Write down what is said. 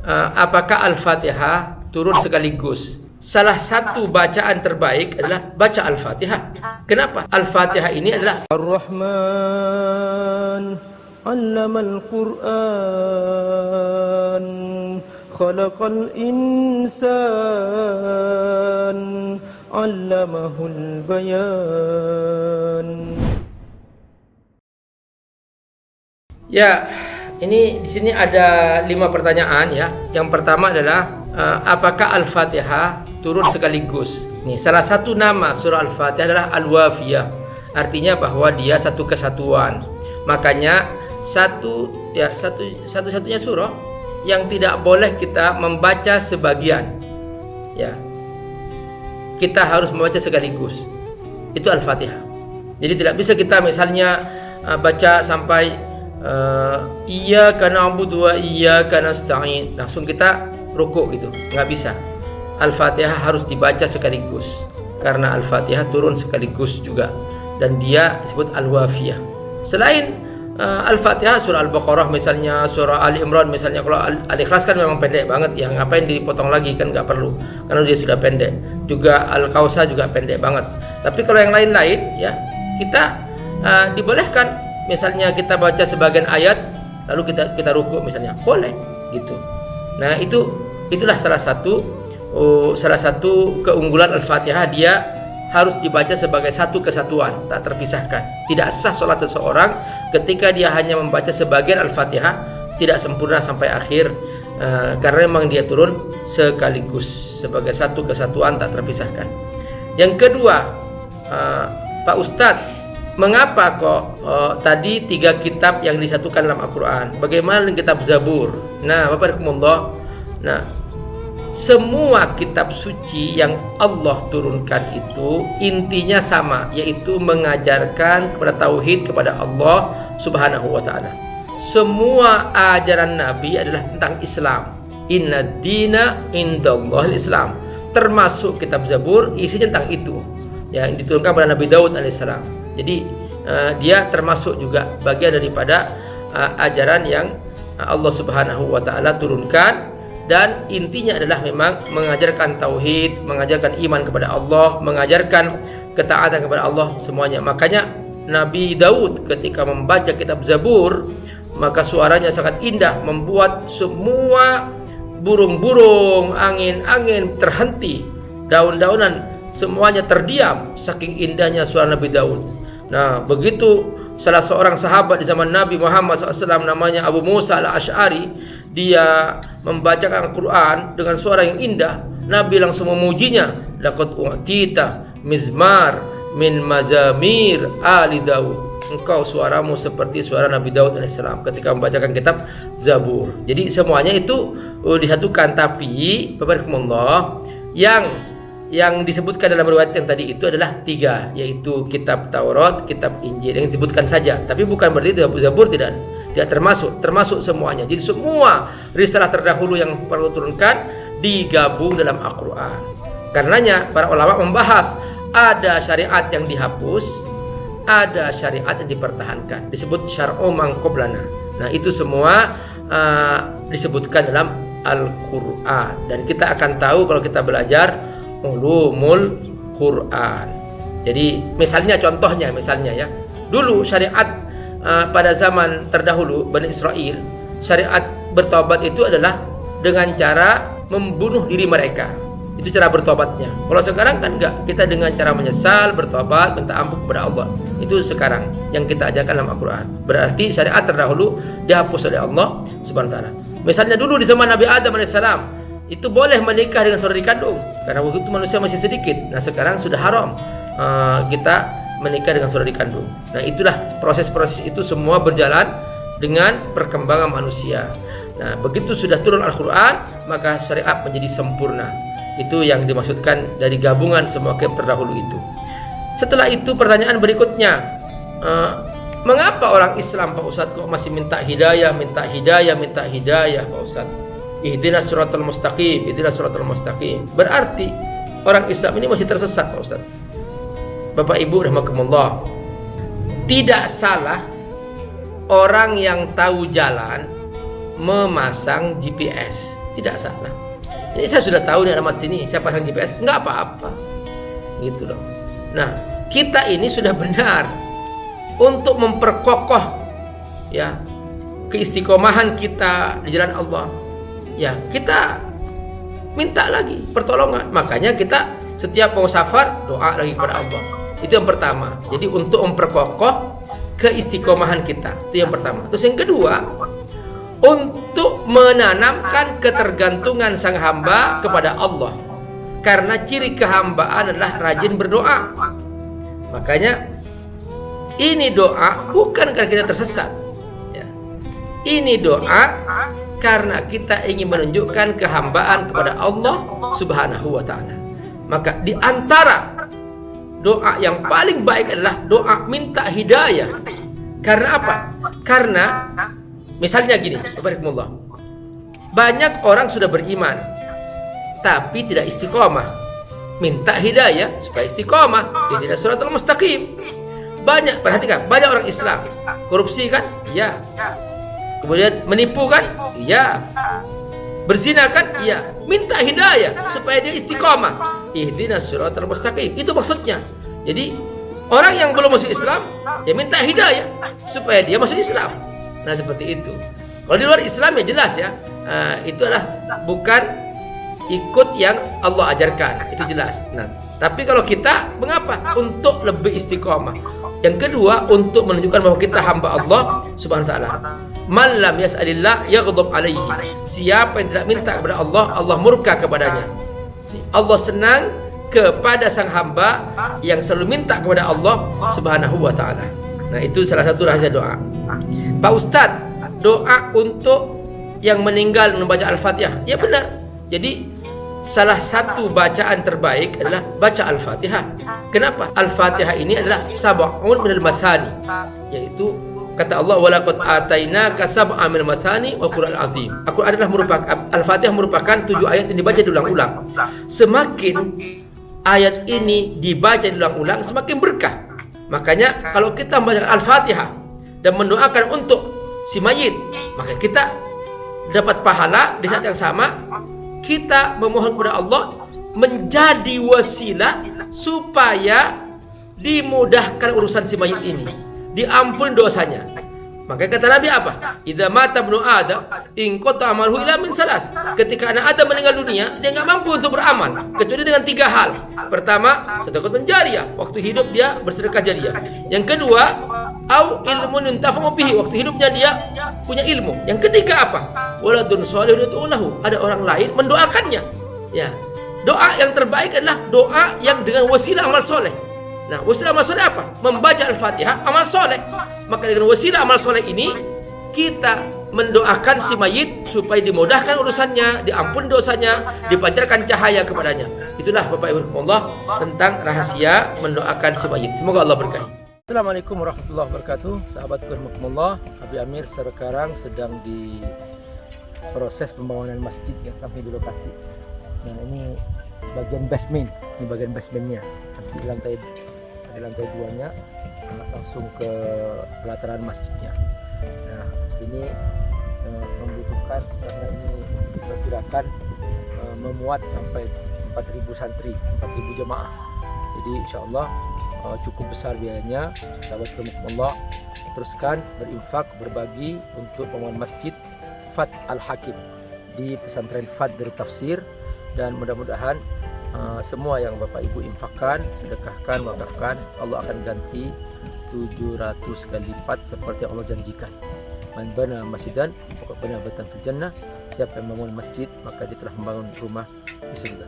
apakah Al-Fatihah turun sekaligus? Salah satu bacaan terbaik adalah baca Al-Fatihah. Kenapa? Al-Fatihah ini adalah Ar-Rahman 'allamal Qur'an khalaqal insan 'allamahul bayan. Ya, ini di sini ada 5 pertanyaan ya. Yang pertama adalah apakah Al-Fatihah turun sekaligus? Nih, salah satu nama surah Al-Fatihah adalah Al-Wafiyah. Artinya bahwa dia satu kesatuan. Makanya satu-satunya surah yang tidak boleh kita membaca sebagian. Ya. Kita harus membaca sekaligus. Itu Al-Fatihah. Jadi tidak bisa kita misalnya baca sampai iyyaka na'budu wa iyyaka nasta'in, langsung kita rukuk gitu, nggak bisa. Al-Fatihah harus dibaca sekaligus karena Al-Fatihah turun sekaligus juga, dan dia disebut Al-Wafiyah. Selain Al-Fatihah, surah Al-Baqarah misalnya, surah Ali Imran misalnya. Kalau Al-Ikhlas kan memang pendek banget ya, ngapain dipotong lagi, kan nggak perlu karena dia sudah pendek. Juga Al-Kausar juga pendek banget. Tapi kalau yang lain-lain ya, kita dibolehkan misalnya kita baca sebagian ayat lalu kita rukuk misalnya, boleh gitu. Nah, itulah salah satu keunggulan Al-Fatihah. Dia harus dibaca sebagai satu kesatuan, tak terpisahkan. Tidak sah sholat seseorang ketika dia hanya membaca sebagian Al-Fatihah, tidak sempurna sampai akhir, karena memang dia turun sekaligus sebagai satu kesatuan, tak terpisahkan. Yang kedua, Pak Ustadz, mengapa kok tadi 3 kitab yang disatukan dalam Al-Quran? Bagaimana dengan kitab Zabur? Nah, Bapak Rahimahullah, semua kitab suci yang Allah turunkan itu intinya sama, yaitu mengajarkan kepada tauhid kepada Allah Subhanahu wa ta'ala. Semua ajaran Nabi adalah tentang Islam. Inna dina indallahil Islam. Termasuk kitab Zabur, isinya tentang itu, yang diturunkan pada Nabi Daud alaihissalam. Jadi dia termasuk juga bagian daripada ajaran yang Allah Subhanahu wa ta'ala turunkan, dan intinya adalah memang mengajarkan tauhid, mengajarkan iman kepada Allah, mengajarkan ketaatan kepada Allah semuanya. Makanya Nabi Daud ketika membaca kitab Zabur, maka suaranya sangat indah, membuat semua burung-burung, angin-angin terhenti, daun-daunan semuanya terdiam, saking indahnya suara Nabi Daud. Nah, begitu salah seorang sahabat di zaman Nabi Muhammad SAW, namanya Abu Musa al-Ash'ari, dia membacakan Al-Quran dengan suara yang indah. Nabi langsung memujinya, laqad u'tita mizmar min mazamir ali Daud. Engkau suaramu seperti suara Nabi Daud alaihissalam ketika membacakan kitab Zabur. Jadi semuanya itu disatukan. Tapi Bapak Rahimahullah, yang disebutkan dalam riwayat yang tadi itu adalah 3, yaitu kitab Taurat, kitab Injil, yang disebutkan saja. Tapi bukan berarti Zabur tidak termasuk semuanya. Jadi semua risalah terdahulu yang perlu turunkan digabung dalam Al-Quran. Karenanya para ulama membahas, ada syariat yang dihapus, ada syariat yang dipertahankan, disebut syar'u man qablana. Nah, itu semua disebutkan dalam Al-Quran, dan kita akan tahu kalau kita belajar ulumul Quran. Jadi contohnya ya, dulu syariat pada zaman terdahulu Bani Israel, syariat bertobat itu adalah dengan cara membunuh diri mereka. Itu cara bertobatnya. Kalau sekarang kan enggak, kita dengan cara menyesal, bertobat, minta ampun kepada Allah. Itu sekarang yang kita ajarkan dalam Al-Quran. Berarti syariat terdahulu dihapus oleh Allah Subhanahu wa ta'ala. Misalnya dulu di zaman Nabi Adam alaihissalam, itu boleh menikah dengan saudari kandung karena waktu itu manusia masih sedikit. Nah, sekarang sudah haram kita menikah dengan saudari kandung. Nah, itulah proses-proses itu semua berjalan dengan perkembangan manusia. Nah, begitu sudah turun Al-Quran, maka syariat menjadi sempurna. Itu yang dimaksudkan dari gabungan semua kitab terdahulu itu. Setelah itu pertanyaan berikutnya, mengapa orang Islam Pak Ustadz kok masih minta hidayah Pak Ustadz? Ihdinas siratal mustaqim, ihdinas siratal mustaqim. Berarti orang Islam ini masih tersesat Pak Ustadz. Bapak Ibu rahimakumullah, tidak salah orang yang tahu jalan memasang GPS. tidak salah. Jadi saya sudah tahu nih alamat sini, saya pasang GPS, nggak apa-apa, gitu loh. Nah, kita ini sudah benar untuk memperkokoh ya keistiqomahan kita di jalan Allah. Ya, kita minta lagi pertolongan. Makanya kita setiap mau safar doa lagi kepada Allah. Itu yang pertama. Jadi untuk memperkokoh keistiqomahan kita. Itu yang pertama. Terus yang kedua, untuk menanamkan ketergantungan sang hamba kepada Allah. Karena ciri kehambaan adalah rajin berdoa. Makanya ini doa bukan karena kita tersesat ya. Ini doa karena kita ingin menunjukkan kehambaan kepada Allah Subhanahu wa ta'ala. Maka di antara doa yang paling baik adalah doa minta hidayah. Karena apa? Karena misalnya gini, Barakallah. Banyak orang sudah beriman tapi tidak istiqomah. Minta hidayah supaya istiqomah. Ihdinas shiratal mustaqim. Banyak, perhatikan, banyak orang Islam korupsi kan? Iya. Kemudian menipu kan? Iya. Berzina kan? Iya. Minta hidayah supaya dia istiqomah. Ihdinas shiratal mustaqim. Itu maksudnya. Jadi orang yang belum masuk Islam, ya minta hidayah supaya dia masuk Islam. Nah seperti itu. Kalau di luar Islam ya jelas ya, itu adalah bukan ikut yang Allah ajarkan, itu jelas. Nah, tapi kalau kita mengapa? Untuk lebih istiqomah. Yang kedua, untuk menunjukkan bahwa kita hamba Allah Subhanahu wa taala. Man lam yas'alillah yaghdab alaihi. Siapa yang tidak minta kepada Allah, Allah murka kepadanya. Allah senang kepada sang hamba yang selalu minta kepada Allah Subhanahu wa taala. Nah, itu salah satu rahasia doa. Pak Ustadz, doa untuk yang meninggal membaca Al-Fatihah. Ya benar. Jadi salah satu bacaan terbaik adalah baca Al-Fatihah. Kenapa? Al-Fatihah ini adalah sab'un minal masani, yaitu kata Allah walaqad atainaka sab'an minal masani wa Qur'an azim. Al-Qur'an adalah merupakan Al-Fatihah merupakan 7 ayat yang dibaca diulang-ulang. Semakin ayat ini dibaca diulang-ulang semakin berkah. Makanya kalau kita membaca Al-Fatihah dan mendoakan untuk si mayit, maka kita dapat pahala. Di saat yang sama kita memohon kepada Allah menjadi wasilah supaya dimudahkan urusan si mayit ini, diampuni dosanya. Maka kata Nabi apa? Idza mata ibnu Adam in qata amaluhu illa min salas. Ketika anak Adam meninggal dunia, dia enggak mampu untuk beramal kecuali dengan 3 hal. Pertama, sedekahun jariyah, waktu hidup dia bersedekah jariyah. Yang kedua, au ilmun yuntafa'u bihi, waktu hidupnya dia punya ilmu. Yang ketiga apa? Waladun shalihun yad'u lahu, ada orang lain mendoakannya. Ya. Doa yang terbaik adalah doa yang dengan wasilah amal soleh. Nah, wasilah amal soleh apa? Membaca Al-Fatihah, amal soleh. Maka dengan wasilah amal soleh ini kita mendoakan si mayit supaya dimudahkan urusannya, diampun dosanya, dipancarkan cahaya kepadanya. Itulah Bapak Ibu Allah tentang rahasia mendoakan si mayit. Semoga Allah berkahi. Assalamualaikum warahmatullahi wabarakatuh. Sahabatku rahimakumullah, Abi Amir sekarang sedang di proses pembangunan masjid yang kami di lokasi. Nah, ini bagian basement, ini bagian basementnya. Nanti di lantai 2-nya langsung ke pelataran masjidnya. Nah, ini membutuhkan, karena ini diperkirakan memuat sampai 4.000 santri, 4.000 jemaah. Jadi insya Allah cukup besar biayanya. Sahabat Allah, teruskan berinfak, berbagi untuk pembangunan masjid Fat Al-Hakim di pesantren Fat Darut Tafsir, dan mudah-mudahan semua yang Bapak Ibu infakkan, sedekahkan, wakafkan, Allah akan ganti 700 kali lipat seperti yang Allah janjikan. Man bana masjidan faqad bana baitan fil jannah. Siapa yang membangun masjid maka dia telah membangun rumah di surga.